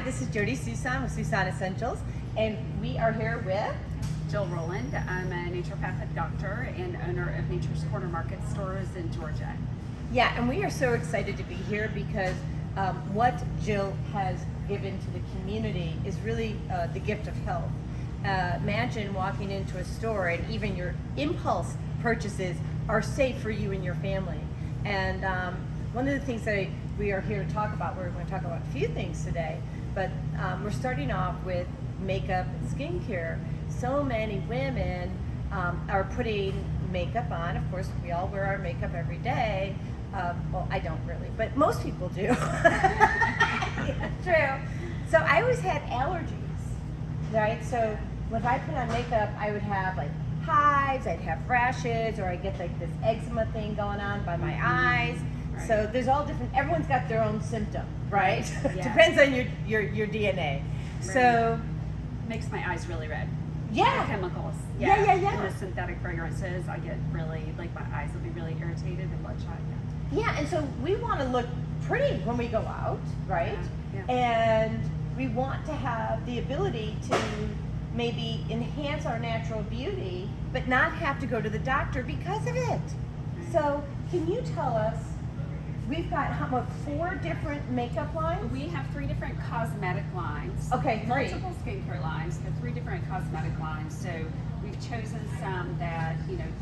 Hi, this is Jody Susan with Susan Essentials, and we are here with Jill Rowland. I'm a naturopathic doctor and owner of Nature's Corner Market stores in Georgia. Yeah, and we are so excited to be here because what Jill has given to the community is really the gift of health. Imagine walking into a store and even your impulse purchases are safe for you and your family. And one of the things that we are here to talk about, we're going to talk about a few things today, but we're starting off with makeup and skincare. So many women are putting makeup on. Of course, we all wear our makeup every day. Well, I don't really, but most people do. Yeah, true. So I always had allergies, right? So when I put on makeup, I would have like hives, I'd have rashes, or I get like this eczema thing going on by my eyes. Right. So there's all different, everyone's got their own symptom, right? Yeah. Depends on your DNA. Right. So makes my eyes really red. Yeah. The chemicals. Yeah. And the synthetic fragrances, I get really, like my eyes will be really irritated and bloodshot. Yeah, and so we want to look pretty when we go out, right? Yeah. And we want to have the ability to maybe enhance our natural beauty, but not have to go to the doctor because of it. Right. So can you tell us, we've got 4 different makeup lines? We have 3 different cosmetic lines. Okay, 3. Multiple skincare lines, but 3 different cosmetic lines. So we've chosen some that,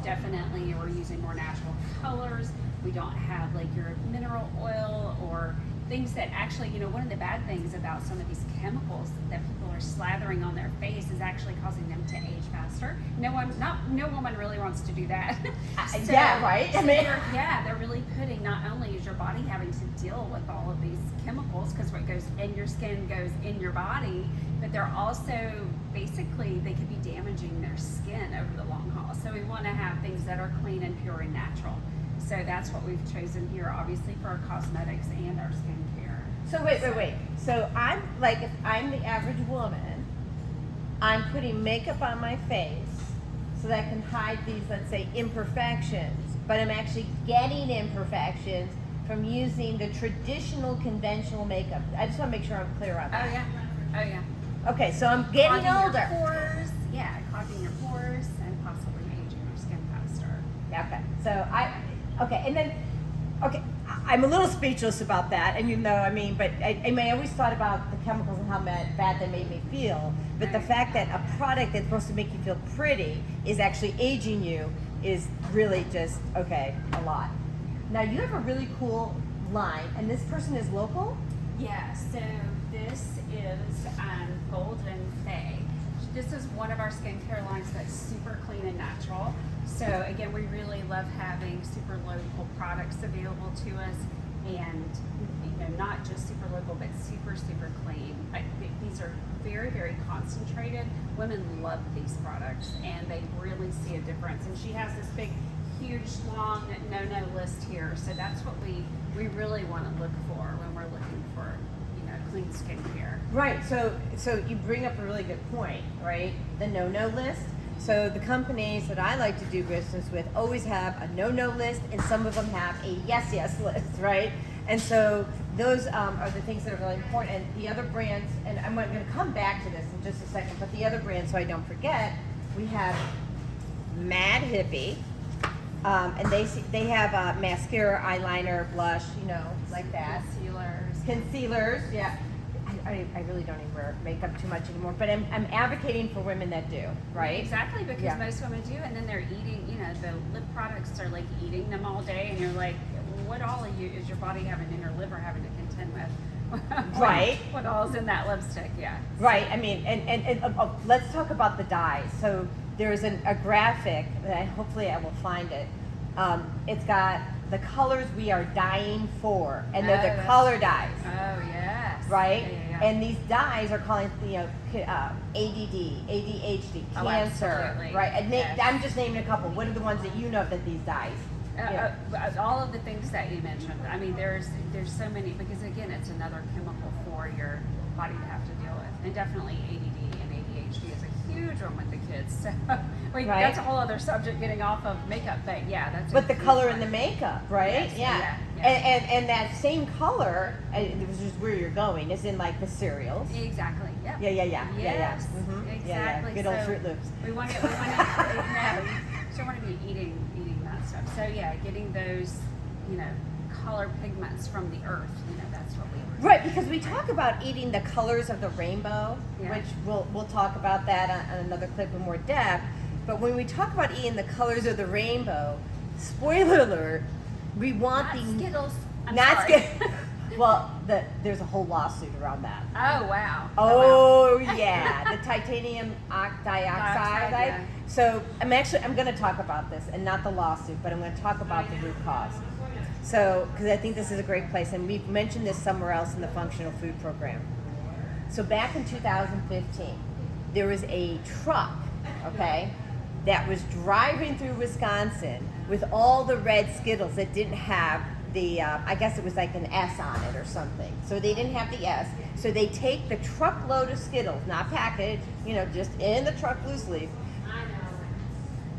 definitely we're using more natural colors. We don't have like your mineral oil or things that actually, one of the bad things about some of these chemicals that people are slathering on their face is actually causing them to age faster. No woman really wants to do that. So, yeah, right. So they're really putting, not only is your body having to deal with all of these chemicals, because what goes in your skin goes in your body, but they're also basically, they could be damaging their skin over the long haul. So we want to have things that are clean and pure and natural. So that's what we've chosen here, obviously, for our cosmetics and our skincare. So wait. So I'm like, if I'm the average woman, I'm putting makeup on my face so that I can hide these, let's say, imperfections, but I'm actually getting imperfections from using the traditional conventional makeup. I just want to make sure I'm clear on that. Oh yeah. Okay, so I'm getting clogging older. Your pores, clogging your pores and possibly aging your skin faster. Okay, so I'm a little speechless about that, and but I always thought about the chemicals and how bad they made me feel, but the fact that a product that's supposed to make you feel pretty is actually aging you is really just, a lot. Now you have a really cool line, and this person is local? Yeah, so this is Golden Fae. This is one of our skincare lines that's super clean and natural. So again, we really love having super local products available to us, and not just super local, but super clean. These are very, very concentrated. Women love these products, and they really see a difference. And she has this big, huge, long no-no list here. So that's what we really want to look for when we're looking for clean skincare. Right. So you bring up a really good point, right? The no-no list. So the companies that I like to do business with always have a no-no list, and some of them have a yes list, right? And so those are the things that are really important. And the other brands, and I'm going to come back to this in just a second, but the other brands, so I don't forget, we have Mad Hippie, and they have mascara, eyeliner, blush, like that. Concealers, yeah. I really don't even wear makeup too much anymore, but I'm advocating for women that do, right? Exactly, because most women do, and then they're eating, the lip products are like eating them all day, and you're like, what all of you is your body having in your liver having to contend with? Right. What all is in that lipstick, yeah. Right, and let's talk about the dyes. So there's a graphic, that hopefully I will find it. It's got the colors we are dying for, and they're the color dyes. Oh, yes. Right? Yeah. And these dyes are calling, ADD, ADHD, cancer, right? Yes. I'm just naming a couple. What are the ones that that these dyes? All of the things that you mentioned. I mean, there's so many, because again, it's another chemical for your body to have to deal with, and definitely ADD and ADHD. ADHD is a huge one with the kids. So Right. that's a whole other subject, getting off of makeup. But yeah, that's. But the huge color one. in the makeup, right? Yes, yeah. And that same color, which is where you're going, is in like the cereals. Exactly. Yep. Yeah. Yes. Mhm. Exactly. Good old So Fruit Loops. We want to. Yeah, we still want to be eating that stuff. So yeah, getting those, color pigments from the earth. That's what we were. Right, because we talk about eating the colors of the rainbow, Yeah. which we'll talk about that on another clip in more depth. But when we talk about eating the colors of the rainbow, spoiler alert, we want Not the Skittles. I'm not sorry. Skittles. Well, there's a whole lawsuit around that. Oh wow. Oh yeah, the titanium dioxide. Yeah. So I'm going to talk about this, and not the lawsuit, but I'm going to talk about the root cause. So, because I think this is a great place, and we've mentioned this somewhere else in the functional food program. So back in 2015, there was a truck, okay, that was driving through Wisconsin with all the red Skittles that didn't have the, I guess it was like an S on it or something. So they didn't have the S. So they take the truckload of Skittles, not packaged, just in the truck loose leaf,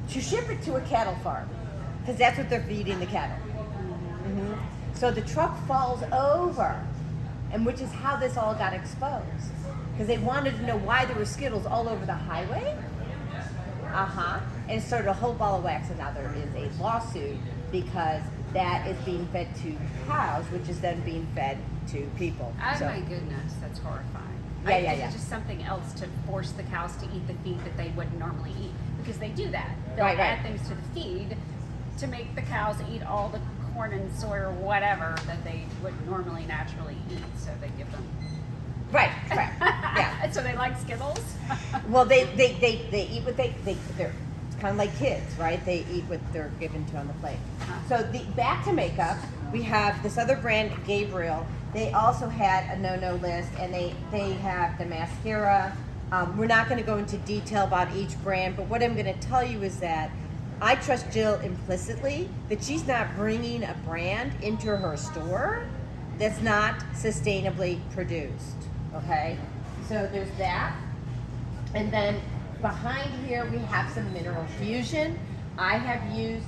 to ship it to a cattle farm, because that's what they're feeding the cattle. Mm-hmm. So the truck falls over, and which is how this all got exposed, because they wanted to know why there were Skittles all over the highway. And started a whole ball of wax, and now there is a lawsuit because that is being fed to cows, which is then being fed to people. Oh my goodness, that's horrifying. Yeah. It's just something else to force the cows to eat the feed that they wouldn't normally eat, because they do that. They'll add things to the feed to make the cows eat all the corn and soy or whatever that they would normally naturally eat. So they give them. Right. Yeah. So they like Skittles. Well, they eat what they're. It's kind of like kids, right? They eat what they're given to on the plate. So back to makeup, we have this other brand, Gabriel. They also had a no-no list, and they have the mascara. We're not going to go into detail about each brand, but what I'm going to tell you is that I trust Jill implicitly that she's not bringing a brand into her store that's not sustainably produced. Okay, so there's that, and then behind here we have some Mineral Fusion. I have used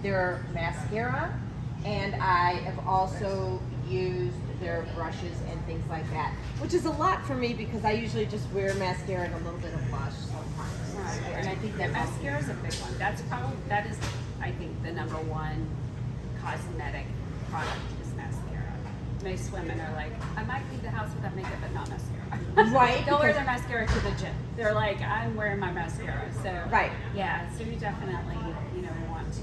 their mascara, and I have also used their brushes and things like that, which is a lot for me because I usually just wear mascara and a little bit of blush sometimes. Right. And I think that mascara is a big one. That is, I think, the number one cosmetic product is mascara. Most women are like, I might leave the house without makeup, but not mascara. Right. They'll wear their mascara to the gym. They're like, I'm wearing my mascara. So right. Yeah. So we definitely, want to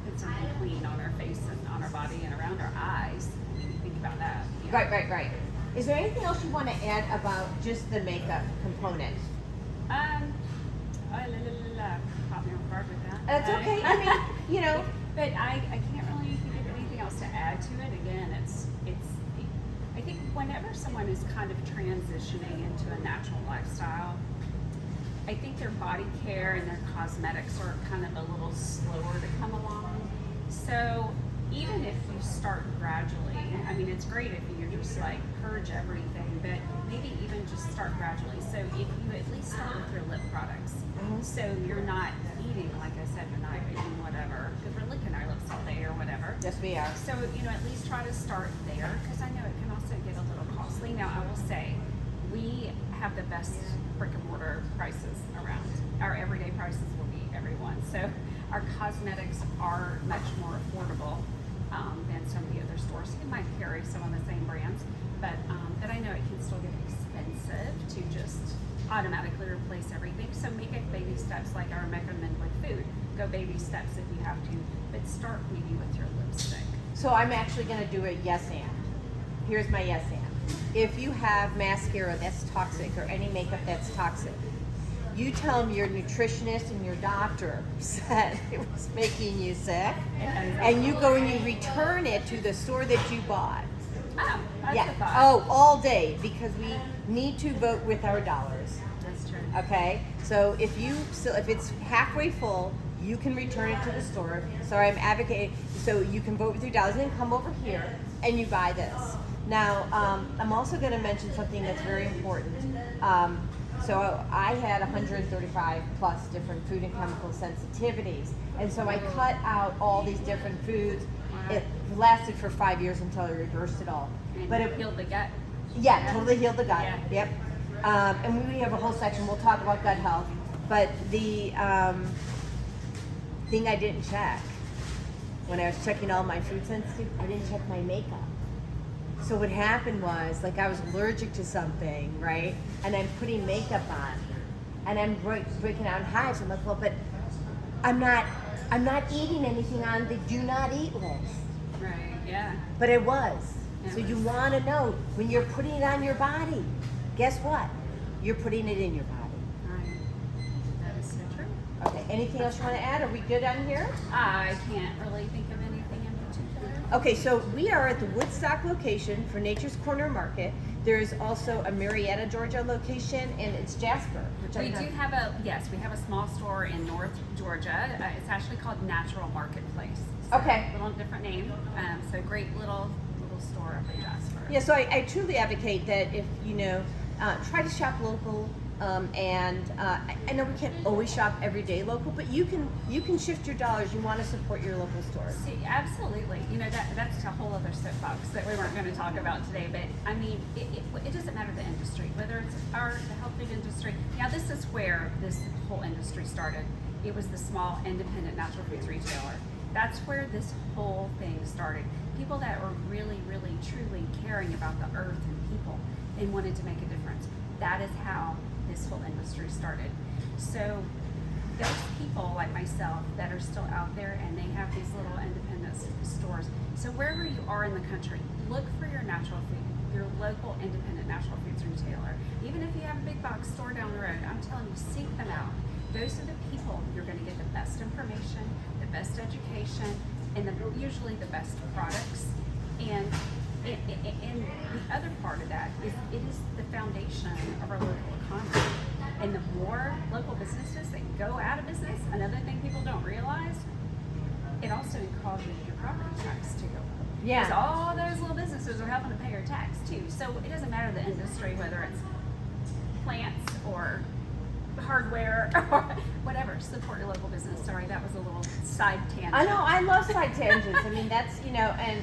put something clean on our face and on our body and around our eyes. When you think about that. Right. Is there anything else you want to add about just the makeup component? Caught me off guard with that. That's okay. I mean, But I can't really think of anything else to add to it. Again, I think whenever someone is kind of transitioning into a natural lifestyle, I think their body care and their cosmetics are kind of a little slower to come along. So even if you start gradually, I mean, it's great if you just like purge everything, but maybe even just start gradually. So if you at least start with your lip products, so you're not eating, like I said, you're not eating whatever, because we're licking our lips all day or whatever. Yes, we are. So, at least try to start there, because I know it can also get a little costly. Now, I will say, we have the best brick and mortar prices around. Our everyday prices will be everyone. So our cosmetics are much more affordable than some of the other stores. You might carry some of the same brands, but I know it can still get expensive to just automatically replace everything. So make it baby steps, like I recommend with food. Go baby steps if you have to, but start maybe with your lipstick. So I'm actually going to do a yes and. Here's my yes and. If you have mascara that's toxic or any makeup that's toxic, you tell them your nutritionist and your doctor said it was making you sick, and you go and you return it to the store that you bought. Oh, that's Yeah. a thought. Oh, all day, because we need to vote with our dollars. That's true. Okay, so if it's halfway full, you can return it to the store. Sorry, I'm advocating. So you can vote with your dollars and then come over here and you buy this. Now, I'm also going to mention something that's very important. So I had 135 plus different food and chemical sensitivities. And so I cut out all these different foods. It lasted for 5 years until I reversed it all. And But it healed the gut. Yeah, totally healed the gut. Yeah. Yep. And we have a whole section. We'll talk about gut health. But the thing I didn't check when I was checking all my food sensitive, I didn't check my makeup. So what happened was, like, I was allergic to something, right? And I'm putting makeup on, and I'm breaking out in hives. I'm like, well, but I'm not eating anything on the do not eat list. Right, yeah. But it was. It So you was. want to know when you're putting it on your body. Guess what? You're putting it in your body. Right. That is so true. Okay. Anything else you want to add? Are we good on here? I can't really think of anything in particular. Okay. So we are at the Woodstock location for Nature's Corner Market. There is also a Marietta, Georgia location, and it's Jasper. Which We do have we have a small store in North Georgia. It's actually called Natural Marketplace. So Okay. A little different name. So great little store up in Jasper. Yeah, so I truly advocate that if try to shop local, and I know we can't always shop every day local, but you can shift your dollars. You want to support your local stores. See, absolutely. That's a whole other soapbox that we weren't going to talk about today. But I mean, it doesn't matter the industry, whether it's the health food industry. Now, this is where this whole industry started. It was the small independent natural foods retailer. That's where this whole thing started. People that were really, really, truly caring about the earth and people and wanted to make a difference. That is how this whole industry started. So those people like myself that are still out there and they have these little independent stores. So wherever you are in the country, look for your natural food, your local independent natural foods retailer. Even if you have a big box store down the road, I'm telling you, seek them out. Those are the people you're going to get the best information, the best education, and usually the best products. And the other part of that is it is the foundation of our local economy. And the more local businesses that go out of business, another thing people don't realize, it also causes your property tax to go up. Yeah. Because all those little businesses are helping to pay your tax too. So it doesn't matter the industry, whether it's plants or hardware or whatever. Support your local business. Sorry, that was a little side tangent. I know. I love side tangents. I mean, that's and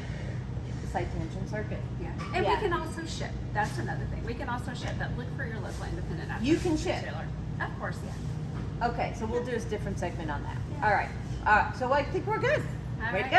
side tangents are good. Yeah. And Yeah. we can also ship. That's another thing. We can also ship, but look for your local independent natural You can foods ship. retailer. Of course, yeah. Okay, so we'll do a different segment on that. Yeah. All right. So I think we're good. All Ready to right. go.